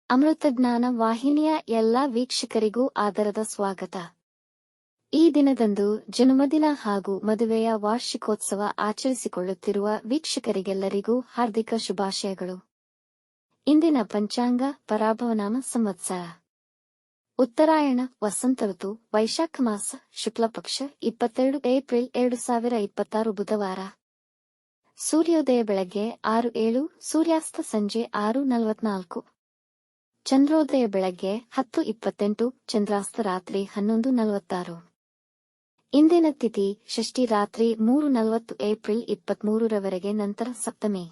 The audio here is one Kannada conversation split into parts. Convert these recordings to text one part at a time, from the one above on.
ಅಮೃತಜ್ಞಾನ ವಾಹಿನಿಯ ಎಲ್ಲಾ ವೀಕ್ಷಕರಿಗೂ ಆದರದ ಸ್ವಾಗತ. ಈ ದಿನದಂದು ಜನ್ಮದಿನ ಹಾಗೂ ಮದುವೆಯ ವಾರ್ಷಿಕೋತ್ಸವ ಆಚರಿಸಿಕೊಳ್ಳುತ್ತಿರುವ ವೀಕ್ಷಕರಿಗೆಲ್ಲರಿಗೂ ಹಾರ್ದಿಕ ಶುಭಾಶಯಗಳು. ಇಂದಿನ ಪಂಚಾಂಗ ಪರಾಭವನಾಮ ಸಂವತ್ಸರ ಉತ್ತರಾಯಣ ವಸಂತ ಋತು ವೈಶಾಖ ಮಾಸ ಶುಕ್ಲಪಕ್ಷ 22 ಏಪ್ರಿಲ್ 2026 ಬುಧವಾರ. ಸೂರ್ಯೋದಯ ಬೆಳಗ್ಗೆ 6:07, ಸೂರ್ಯಾಸ್ತ ಸಂಜೆ 6:44. ಚಂದ್ರೋದಯ ಬೆಳಗ್ಗೆ 10:28, ಚಂದ್ರಾಸ್ತ ರಾತ್ರಿ 11:46. ಇಂದಿನ ತಿಥಿ ಷಷ್ಠಿ ರಾತ್ರಿ 3:40 ಏಪ್ರಿಲ್ 23ರವರೆಗೆ, ನಂತರ ಸಪ್ತಮಿ.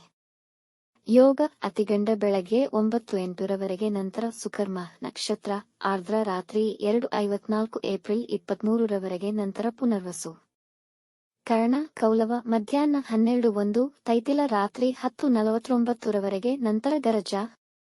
ಯೋಗ ಅತಿಗಂಡ ಬೆಳಗ್ಗೆ 9:08 ನಂತರ ಸುಕರ್ಮ. ನಕ್ಷತ್ರ ಆರ್ದ್ರ ರಾತ್ರಿ 2:54 ಏಪ್ರಿಲ್ 23ರವರೆಗೆ, ನಂತರ ಪುನರ್ವಸು. ಕರ್ಣ ಕೌಲವ ಮಧ್ಯಾಹ್ನ 12:01, ತೈತಿಲ ರಾತ್ರಿ 10:49ರವರೆಗೆ, ನಂತರ ಗರಜ.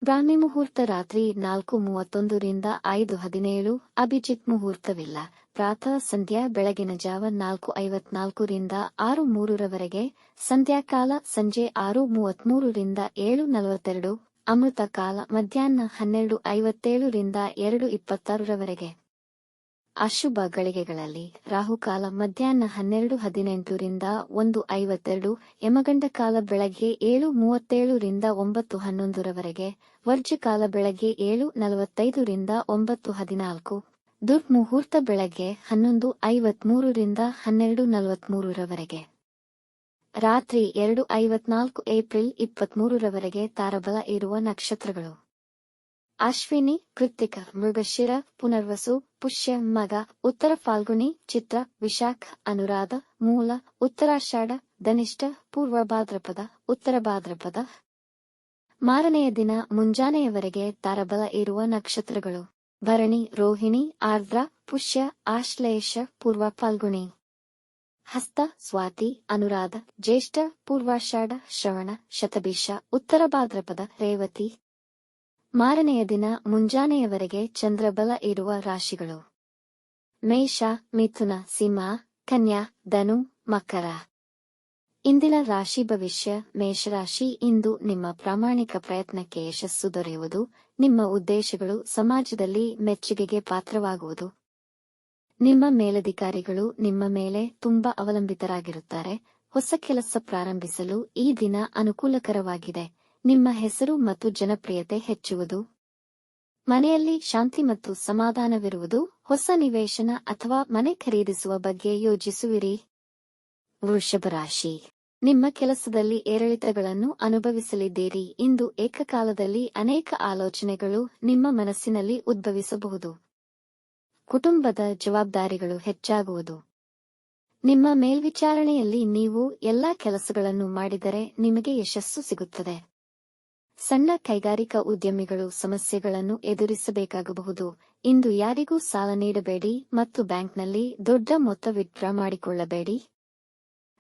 ಬ್ರಾಹ್ಮಿ ಮುಹೂರ್ತ ರಾತ್ರಿ 4:31 ರಿಂದ 5:17. ಅಭಿಜಿತ್ ಮುಹೂರ್ತವಿಲ್ಲ. ಪ್ರಾತಃ ಸಂಧ್ಯಾ ಬೆಳಗಿನ ಜಾವ 4:54 ರಿಂದ 6:03ರವರೆಗೆ, ಸಂಧ್ಯಾಕಾಲ ಸಂಜೆ 6:33 ರಿಂದ 7:42. ಅಮೃತ ಕಾಲ ಮಧ್ಯಾಹ್ನ 12:57 ರಿಂದ 2:26ರವರೆಗೆ. ಅಶುಭ ಗಳಿಗೆಗಳಲ್ಲಿ ರಾಹುಕಾಲ ಮಧ್ಯಾಹ್ನ 12:18 ರಿಂದ 1:52, ಯಮಗಂಡ ಕಾಲ ಬೆಳಗ್ಗೆ 7:37 ರಿಂದ 9:11ರವರೆಗೆ, ವರ್ಜ್ಯಕಾಲ ಬೆಳಗ್ಗೆ 7:45 ರಿಂದ 9:14, ದುರ್ಮುಹೂರ್ತ ಬೆಳಗ್ಗೆ 11:53 ರಿಂದ 12:43ರವರೆಗೆ. ರಾತ್ರಿ 2:54 ಏಪ್ರಿಲ್ 23ರವರೆಗೆ. ತಾರಬಲ ಇರುವ ನಕ್ಷತ್ರಗಳು: ಅಶ್ವಿನಿ, ಕೃತ್ತಿಕ, ಮೃಗಶಿರ, ಪುನರ್ವಸು, ಪುಷ್ಯ, ಮಗ, ಉತ್ತರ ಫಾಲ್ಗುಣಿ, ಚಿತ್ರ, ವಿಶಾಖ, ಅನುರಾಧ, ಮೂಲ, ಉತ್ತರಾಷಾಢ, ಧನಿಷ್ಠ, ಪೂರ್ವ ಭಾದ್ರಪದ, ಉತ್ತರ ಭಾದ್ರಪದ. ಮಾರನೆಯ ದಿನ ಮುಂಜಾನೆಯವರೆಗೆ ತಾರಬಲ ಇರುವ ನಕ್ಷತ್ರಗಳು: ಭರಣಿ, ರೋಹಿಣಿ, ಆರ್ದ್ರ, ಪುಷ್ಯ, ಆಶ್ಲೇಷ, ಪೂರ್ವ ಫಾಲ್ಗುಣಿ. ಹಸ್ತ, ಸ್ವಾತಿ, ಅನುರಾಧ, ಜ್ಯೇಷ್ಠ, ಪೂರ್ವಾಷಾಢ, ಶ್ರವಣ, ಶತಭಿಷ, ಉತ್ತರ ಭಾದ್ರಪದ, ರೇವತಿ. ಮಾರನೆಯ ದಿನ ಮುಂಜಾನೆಯವರೆಗೆ ಚಂದ್ರಬಲ ಇರುವ ರಾಶಿಗಳು: ಮೇಷ, ಮಿಥುನ, ಸಿಂಹ, ಕನ್ಯಾ, ಧನು, ಮಕರ. ಇಂದಿನ ರಾಶಿ ಭವಿಷ್ಯ. ಮೇಷರಾಶಿ: ಇಂದು ನಿಮ್ಮ ಪ್ರಾಮಾಣಿಕ ಪ್ರಯತ್ನಕ್ಕೆ ಯಶಸ್ಸು ದೊರೆಯುವುದು. ನಿಮ್ಮ ಉದ್ದೇಶಗಳು ಸಮಾಜದಲ್ಲಿ ಮೆಚ್ಚುಗೆಗೆ ಪಾತ್ರವಾಗುವುದು. ನಿಮ್ಮ ಮೇಲಧಿಕಾರಿಗಳು ನಿಮ್ಮ ಮೇಲೆ ತುಂಬಾ ಅವಲಂಬಿತರಾಗಿರುತ್ತಾರೆ. ಹೊಸ ಕೆಲಸ ಪ್ರಾರಂಭಿಸಲು ಈ ದಿನ ಅನುಕೂಲಕರವಾಗಿದೆ. ನಿಮ್ಮ ಹೆಸರು ಮತ್ತು ಜನಪ್ರಿಯತೆ ಹೆಚ್ಚುವುದು. ಮನೆಯಲ್ಲಿ ಶಾಂತಿ ಮತ್ತು ಸಮಾಧಾನವಿರುವುದು. ಹೊಸ ನಿವೇಶನ ಅಥವಾ ಮನೆ ಖರೀದಿಸುವ ಬಗ್ಗೆ ಯೋಚಿಸುವಿರಿ. ವೃಷಭ ರಾಶಿ: ನಿಮ್ಮ ಕೆಲಸದಲ್ಲಿ ಏರಿಳಿತಗಳನ್ನು ಅನುಭವಿಸಲಿದ್ದೀರಿ. ಇಂದು ಏಕಕಾಲದಲ್ಲಿ ಅನೇಕ ಆಲೋಚನೆಗಳು ನಿಮ್ಮ ಮನಸ್ಸಿನಲ್ಲಿ ಉದ್ಭವಿಸಬಹುದು. ಕುಟುಂಬದ ಜವಾಬ್ದಾರಿಗಳು ಹೆಚ್ಚಾಗುವುದು. ನಿಮ್ಮ ಮೇಲ್ವಿಚಾರಣೆಯಲ್ಲಿ ನೀವು ಎಲ್ಲಾ ಕೆಲಸಗಳನ್ನು ಮಾಡಿದರೆ ನಿಮಗೆ ಯಶಸ್ಸು ಸಿಗುತ್ತದೆ. ಸಣ್ಣ ಕೈಗಾರಿಕಾ ಉದ್ಯಮಿಗಳು ಸಮಸ್ಯೆಗಳನ್ನು ಎದುರಿಸಬೇಕಾಗಬಹುದು. ಇಂದು ಯಾರಿಗೂ ಸಾಲ ನೀಡಬೇಡಿ ಮತ್ತು ಬ್ಯಾಂಕ್ನಲ್ಲಿ ದೊಡ್ಡ ಮೊತ್ತ ವಿತ್ಡ್ರಾ ಮಾಡಿಕೊಳ್ಳಬೇಡಿ.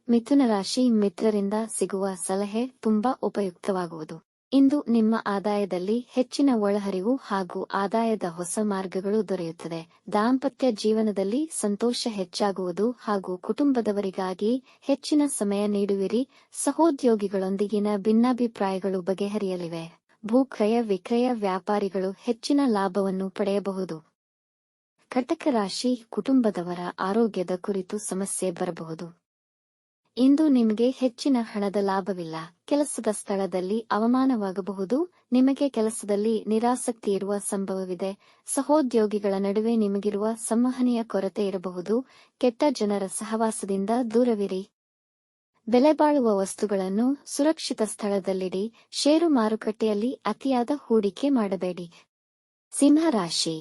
ಮಿಥುನ ರಾಶಿ: ಮಿತ್ರರಿಂದ ಸಿಗುವ ಸಲಹೆ ತುಂಬಾ ಉಪಯುಕ್ತವಾಗುವುದು. ಇಂದು ನಿಮ್ಮ ಆದಾಯದಲ್ಲಿ ಹೆಚ್ಚಿನ ಒಳಹರಿವು ಹಾಗೂ ಆದಾಯದ ಹೊಸ ಮಾರ್ಗಗಳು ದೊರೆಯುತ್ತದೆ. ದಾಂಪತ್ಯ ಜೀವನದಲ್ಲಿ ಸಂತೋಷ ಹೆಚ್ಚಾಗುವುದು ಹಾಗೂ ಕುಟುಂಬದವರಿಗಾಗಿ ಹೆಚ್ಚಿನ ಸಮಯ ನೀಡುವಿರಿ. ಸಹೋದ್ಯೋಗಿಗಳೊಂದಿಗಿನ ಭಿನ್ನಾಭಿಪ್ರಾಯಗಳು ಬಗೆಹರಿಯಲಿವೆ. ಭೂಕ್ರಯ ವಿಕ್ರಯ ವ್ಯಾಪಾರಿಗಳು ಹೆಚ್ಚಿನ ಲಾಭವನ್ನು ಪಡೆಯಬಹುದು. ಕಟಕ ರಾಶಿ: ಕುಟುಂಬದವರ ಆರೋಗ್ಯದ ಕುರಿತು ಸಮಸ್ಯೆ ಬರಬಹುದು. ಇಂದು ನಿಮಗೆ ಹೆಚ್ಚಿನ ಹಣದ ಲಾಭವಿಲ್ಲ. ಕೆಲಸದ ಸ್ಥಳದಲ್ಲಿ ಅವಮಾನವಾಗಬಹುದು. ನಿಮಗೆ ಕೆಲಸದಲ್ಲಿ ನಿರಾಸಕ್ತಿ ಇರುವ ಸಂಭವವಿದೆ. ಸಹೋದ್ಯೋಗಿಗಳ ನಡುವೆ ನಿಮಗಿರುವ ಸಂವಹನೆಯ ಕೊರತೆ ಇರಬಹುದು. ಕೆಟ್ಟ ಜನರ ಸಹವಾಸದಿಂದ ದೂರವಿರಿ. ಬೆಲೆಬಾಳುವ ವಸ್ತುಗಳನ್ನು ಸುರಕ್ಷಿತ ಸ್ಥಳದಲ್ಲಿಡಿ. ಷೇರು ಮಾರುಕಟ್ಟೆಯಲ್ಲಿ ಅತಿಯಾದ ಹೂಡಿಕೆ ಮಾಡಬೇಡಿ. ಸಿಂಹ ರಾಶಿ: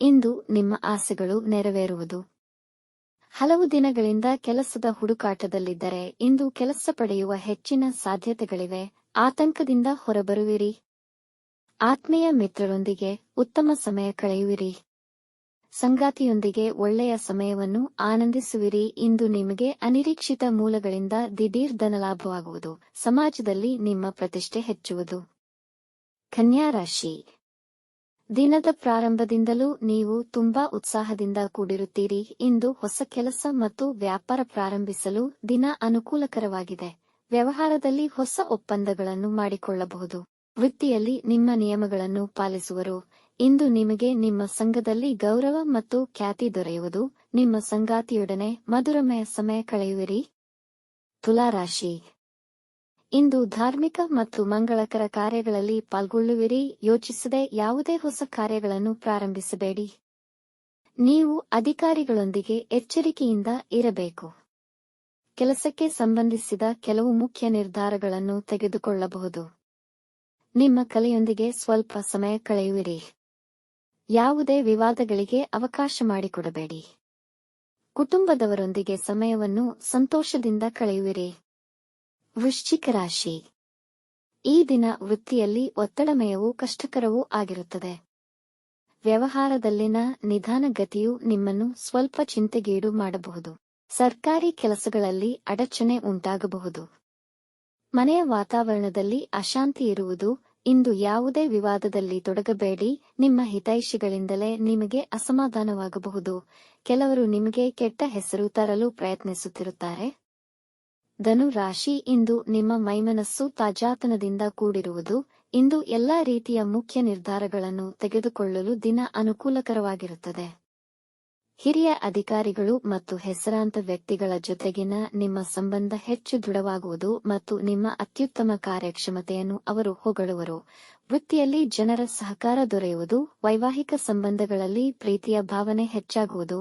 ಇಂದು ನಿಮ್ಮ ಆಸೆಗಳು ನೆರವೇರುವುದು. ಹಲವು ದಿನಗಳಿಂದ ಕೆಲಸದ ಹುಡುಕಾಟದಲ್ಲಿದ್ದರೆ ಇಂದು ಕೆಲಸ ಪಡೆಯುವ ಹೆಚ್ಚಿನ ಸಾಧ್ಯತೆಗಳಿವೆ. ಆತಂಕದಿಂದ ಹೊರಬರುವಿರಿ. ಆತ್ಮೀಯ ಮಿತ್ರರೊಂದಿಗೆ ಉತ್ತಮ ಸಮಯ ಕಳೆಯುವಿರಿ. ಸಂಗಾತಿಯೊಂದಿಗೆ ಒಳ್ಳೆಯ ಸಮಯವನ್ನು ಆನಂದಿಸುವಿರಿ. ಇಂದು ನಿಮಗೆ ಅನಿರೀಕ್ಷಿತ ಮೂಲಗಳಿಂದ ದಿಢೀರ್ ಧನಲಾಭವಾಗುವುದು. ಸಮಾಜದಲ್ಲಿ ನಿಮ್ಮ ಪ್ರತಿಷ್ಠೆ ಹೆಚ್ಚುವುದು. ಕನ್ಯಾ ರಾಶಿ: ದಿನದ ಪ್ರಾರಂಭದಿಂದಲೂ ನೀವು ತುಂಬಾ ಉತ್ಸಾಹದಿಂದ ಕೂಡಿರುತ್ತೀರಿ. ಇಂದು ಹೊಸ ಕೆಲಸ ಮತ್ತು ವ್ಯಾಪಾರ ಪ್ರಾರಂಭಿಸಲು ದಿನ ಅನುಕೂಲಕರವಾಗಿದೆ. ವ್ಯವಹಾರದಲ್ಲಿ ಹೊಸ ಒಪ್ಪಂದಗಳನ್ನು ಮಾಡಿಕೊಳ್ಳಬಹುದು. ವೃತ್ತಿಯಲ್ಲಿ ನಿಮ್ಮ ನಿಯಮಗಳನ್ನು ಪಾಲಿಸುವರು. ಇಂದು ನಿಮಗೆ ನಿಮ್ಮ ಸಂಘದಲ್ಲಿ ಗೌರವ ಮತ್ತು ಖ್ಯಾತಿ ದೊರೆಯುವುದು. ನಿಮ್ಮ ಸಂಗಾತಿಯೊಡನೆ ಮಧುರಮಯ ಸಮಯ ಕಳೆಯುವಿರಿ. ತುಲಾರಾಶಿ, ಇಂದು ಧಾರ್ಮಿಕ ಮತ್ತು ಮಂಗಳಕರ ಕಾರ್ಯಗಳಲ್ಲಿ ಪಾಲ್ಗೊಳ್ಳುವಿರಿ. ಯೋಚಿಸದೆ ಯಾವುದೇ ಹೊಸ ಕಾರ್ಯಗಳನ್ನು ಪ್ರಾರಂಭಿಸಬೇಡಿ. ನೀವು ಅಧಿಕಾರಿಗಳೊಂದಿಗೆ ಎಚ್ಚರಿಕೆಯಿಂದ ಇರಬೇಕು. ಕೆಲಸಕ್ಕೆ ಸಂಬಂಧಿಸಿದ ಕೆಲವು ಮುಖ್ಯ ನಿರ್ಧಾರಗಳನ್ನು ತೆಗೆದುಕೊಳ್ಳಬಹುದು. ನಿಮ್ಮ ಕಲೆಯೊಂದಿಗೆ ಸ್ವಲ್ಪ ಸಮಯ ಕಳೆಯುವಿರಿ. ಯಾವುದೇ ವಿವಾದಗಳಿಗೆ ಅವಕಾಶ ಮಾಡಿಕೊಡಬೇಡಿ. ಕುಟುಂಬದವರೊಂದಿಗೆ ಸಮಯವನ್ನು ಸಂತೋಷದಿಂದ ಕಳೆಯುವಿರಿ. ವೃಶ್ಚಿಕ ರಾಶಿ, ಈ ದಿನ ವೃತ್ತಿಯಲ್ಲಿ ಒತ್ತಡಮಯವೂ ಕಷ್ಟಕರವೂ ಆಗಿರುತ್ತದೆ. ವ್ಯವಹಾರದಲ್ಲಿನ ನಿಧಾನಗತಿಯು ನಿಮ್ಮನ್ನು ಸ್ವಲ್ಪ ಚಿಂತೆಗೀಡು ಮಾಡಬಹುದು. ಸರ್ಕಾರಿ ಕೆಲಸಗಳಲ್ಲಿ ಅಡಚಣೆ ಉಂಟಾಗಬಹುದು. ಮನೆಯ ವಾತಾವರಣದಲ್ಲಿ ಅಶಾಂತಿ ಇರುವುದು. ಇಂದು ಯಾವುದೇ ವಿವಾದದಲ್ಲಿ ತೊಡಗಬೇಡಿ. ನಿಮ್ಮ ಹಿತೈಷಿಗಳಿಂದಲೇ ನಿಮಗೆ ಅಸಮಾಧಾನವಾಗಬಹುದು. ಕೆಲವರು ನಿಮಗೆ ಕೆಟ್ಟ ಹೆಸರು ತರಲು ಪ್ರಯತ್ನಿಸುತ್ತಿರುತ್ತಾರೆ. ಧನು ರಾಶಿ, ಇಂದು ನಿಮ್ಮ ಮೈಮನಸ್ಸು ತಾಜಾತನದಿಂದ ಕೂಡಿರುವುದು. ಇಂದು ಎಲ್ಲಾ ರೀತಿಯ ಮುಖ್ಯ ನಿರ್ಧಾರಗಳನ್ನು ತೆಗೆದುಕೊಳ್ಳಲು ದಿನ ಅನುಕೂಲಕರವಾಗಿರುತ್ತದೆ. ಹಿರಿಯ ಅಧಿಕಾರಿಗಳು ಮತ್ತು ಹೆಸರಾಂತ ವ್ಯಕ್ತಿಗಳ ಜೊತೆಗಿನ ನಿಮ್ಮ ಸಂಬಂಧ ಹೆಚ್ಚು ದೃಢವಾಗುವುದು ಮತ್ತು ನಿಮ್ಮ ಅತ್ಯುತ್ತಮ ಕಾರ್ಯಕ್ಷಮತೆಯನ್ನು ಅವರು ಹೊಗಳುವರು. ವೃತ್ತಿಯಲ್ಲಿ ಜನರ ಸಹಕಾರ ದೊರೆಯುವುದು. ವೈವಾಹಿಕ ಸಂಬಂಧಗಳಲ್ಲಿ ಪ್ರೀತಿಯ ಭಾವನೆ ಹೆಚ್ಚಾಗುವುದು.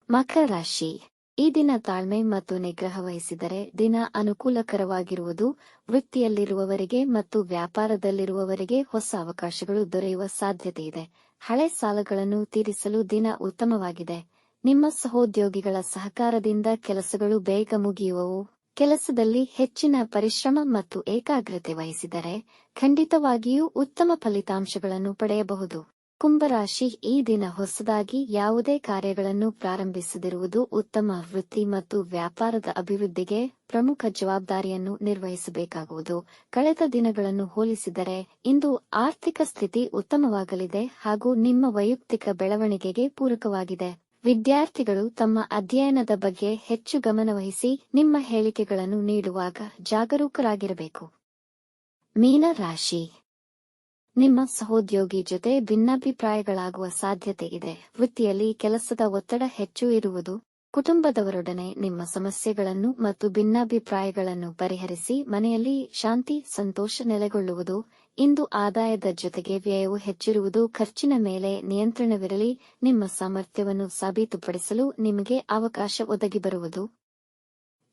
ಮಕರ ರಾಶಿ, ಈ ದಿನ ತಾಳ್ಮೆ ಮತ್ತು ನಿಗ್ರಹ ವಹಿಸಿದರೆ ದಿನ ಅನುಕೂಲಕರವಾಗಿರುವುದು. ವೃತ್ತಿಯಲ್ಲಿರುವವರಿಗೆ ಮತ್ತು ವ್ಯಾಪಾರದಲ್ಲಿರುವವರಿಗೆ ಹೊಸ ಅವಕಾಶಗಳು ದೊರೆಯುವ ಸಾಧ್ಯತೆಯಿದೆ. ಹಳೆ ಸಾಲಗಳನ್ನು ತೀರಿಸಲು ದಿನ ಉತ್ತಮವಾಗಿದೆ. ನಿಮ್ಮ ಸಹೋದ್ಯೋಗಿಗಳ ಸಹಕಾರದಿಂದ ಕೆಲಸಗಳು ಬೇಗ ಮುಗಿಯುವವು. ಕೆಲಸದಲ್ಲಿ ಹೆಚ್ಚಿನ ಪರಿಶ್ರಮ ಮತ್ತು ಏಕಾಗ್ರತೆ ವಹಿಸಿದರೆ ಖಂಡಿತವಾಗಿಯೂ ಉತ್ತಮ ಫಲಿತಾಂಶಗಳನ್ನು ಪಡೆಯಬಹುದು. ಕುಂಭರಾಶಿ, ಈ ದಿನ ಹೊಸದಾಗಿ ಯಾವುದೇ ಕಾರ್ಯಗಳನ್ನು ಪ್ರಾರಂಭಿಸದಿರುವುದು ಉತ್ತಮ. ವೃತ್ತಿ ಮತ್ತು ವ್ಯಾಪಾರದ ಅಭಿವೃದ್ಧಿಗೆ ಪ್ರಮುಖ ಜವಾಬ್ದಾರಿಯನ್ನು ನಿರ್ವಹಿಸಬೇಕಾಗುವುದು. ಕಳೆದ ದಿನಗಳನ್ನು ಹೋಲಿಸಿದರೆ ಇಂದು ಆರ್ಥಿಕ ಸ್ಥಿತಿ ಉತ್ತಮವಾಗಲಿದೆ ಹಾಗೂ ನಿಮ್ಮ ವೈಯಕ್ತಿಕ ಬೆಳವಣಿಗೆಗೆ ಪೂರಕವಾಗಿದೆ. ವಿದ್ಯಾರ್ಥಿಗಳು ತಮ್ಮ ಅಧ್ಯಯನದ ಬಗ್ಗೆ ಹೆಚ್ಚು ಗಮನವಹಿಸಿ ನಿಮ್ಮ ಹೇಳಿಕೆಗಳನ್ನು ನೀಡುವಾಗ ಜಾಗರೂಕರಾಗಿರಬೇಕು. ಮೀನ ರಾಶಿ, ನಿಮ್ಮ ಸಹೋದ್ಯೋಗಿ ಜೊತೆ ಭಿನ್ನಾಭಿಪ್ರಾಯಗಳಾಗುವ ಸಾಧ್ಯತೆ ಇದೆ. ವೃತ್ತಿಯಲ್ಲಿ ಕೆಲಸದ ಒತ್ತಡ ಹೆಚ್ಚು ಇರುವುದು. ಕುಟುಂಬದವರೊಡನೆ ನಿಮ್ಮ ಸಮಸ್ಯೆಗಳನ್ನು ಮತ್ತು ಭಿನ್ನಾಭಿಪ್ರಾಯಗಳನ್ನು ಪರಿಹರಿಸಿ ಮನೆಯಲ್ಲಿ ಶಾಂತಿ ಸಂತೋಷ ನೆಲೆಗೊಳ್ಳುವುದು. ಇಂದು ಆದಾಯದ ಜೊತೆಗೆ ವ್ಯಯವು ಹೆಚ್ಚಿರುವುದು. ಖರ್ಚಿನ ಮೇಲೆ ನಿಯಂತ್ರಣವಿರಲಿ. ನಿಮ್ಮ ಸಾಮರ್ಥ್ಯವನ್ನು ಸಾಬೀತುಪಡಿಸಲು ನಿಮಗೆ ಅವಕಾಶ ಒದಗಿ ಬರುವುದು.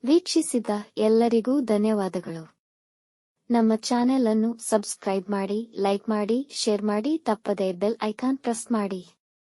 ವೀಕ್ಷಿಸಿದ ಎಲ್ಲರಿಗೂ ಧನ್ಯವಾದಗಳು. ನಮ್ಮ ಚಾನೆಲ್ ಅನ್ನು ಸಬ್ಸ್ಕ್ರೈಬ್ ಮಾಡಿ, ಲೈಕ್ ಮಾಡಿ, ಶೇರ್ ಮಾಡಿ, ತಪ್ಪದೇ ಬೆಲ್ ಐಕಾನ್ ಪ್ರೆಸ್ ಮಾಡಿ.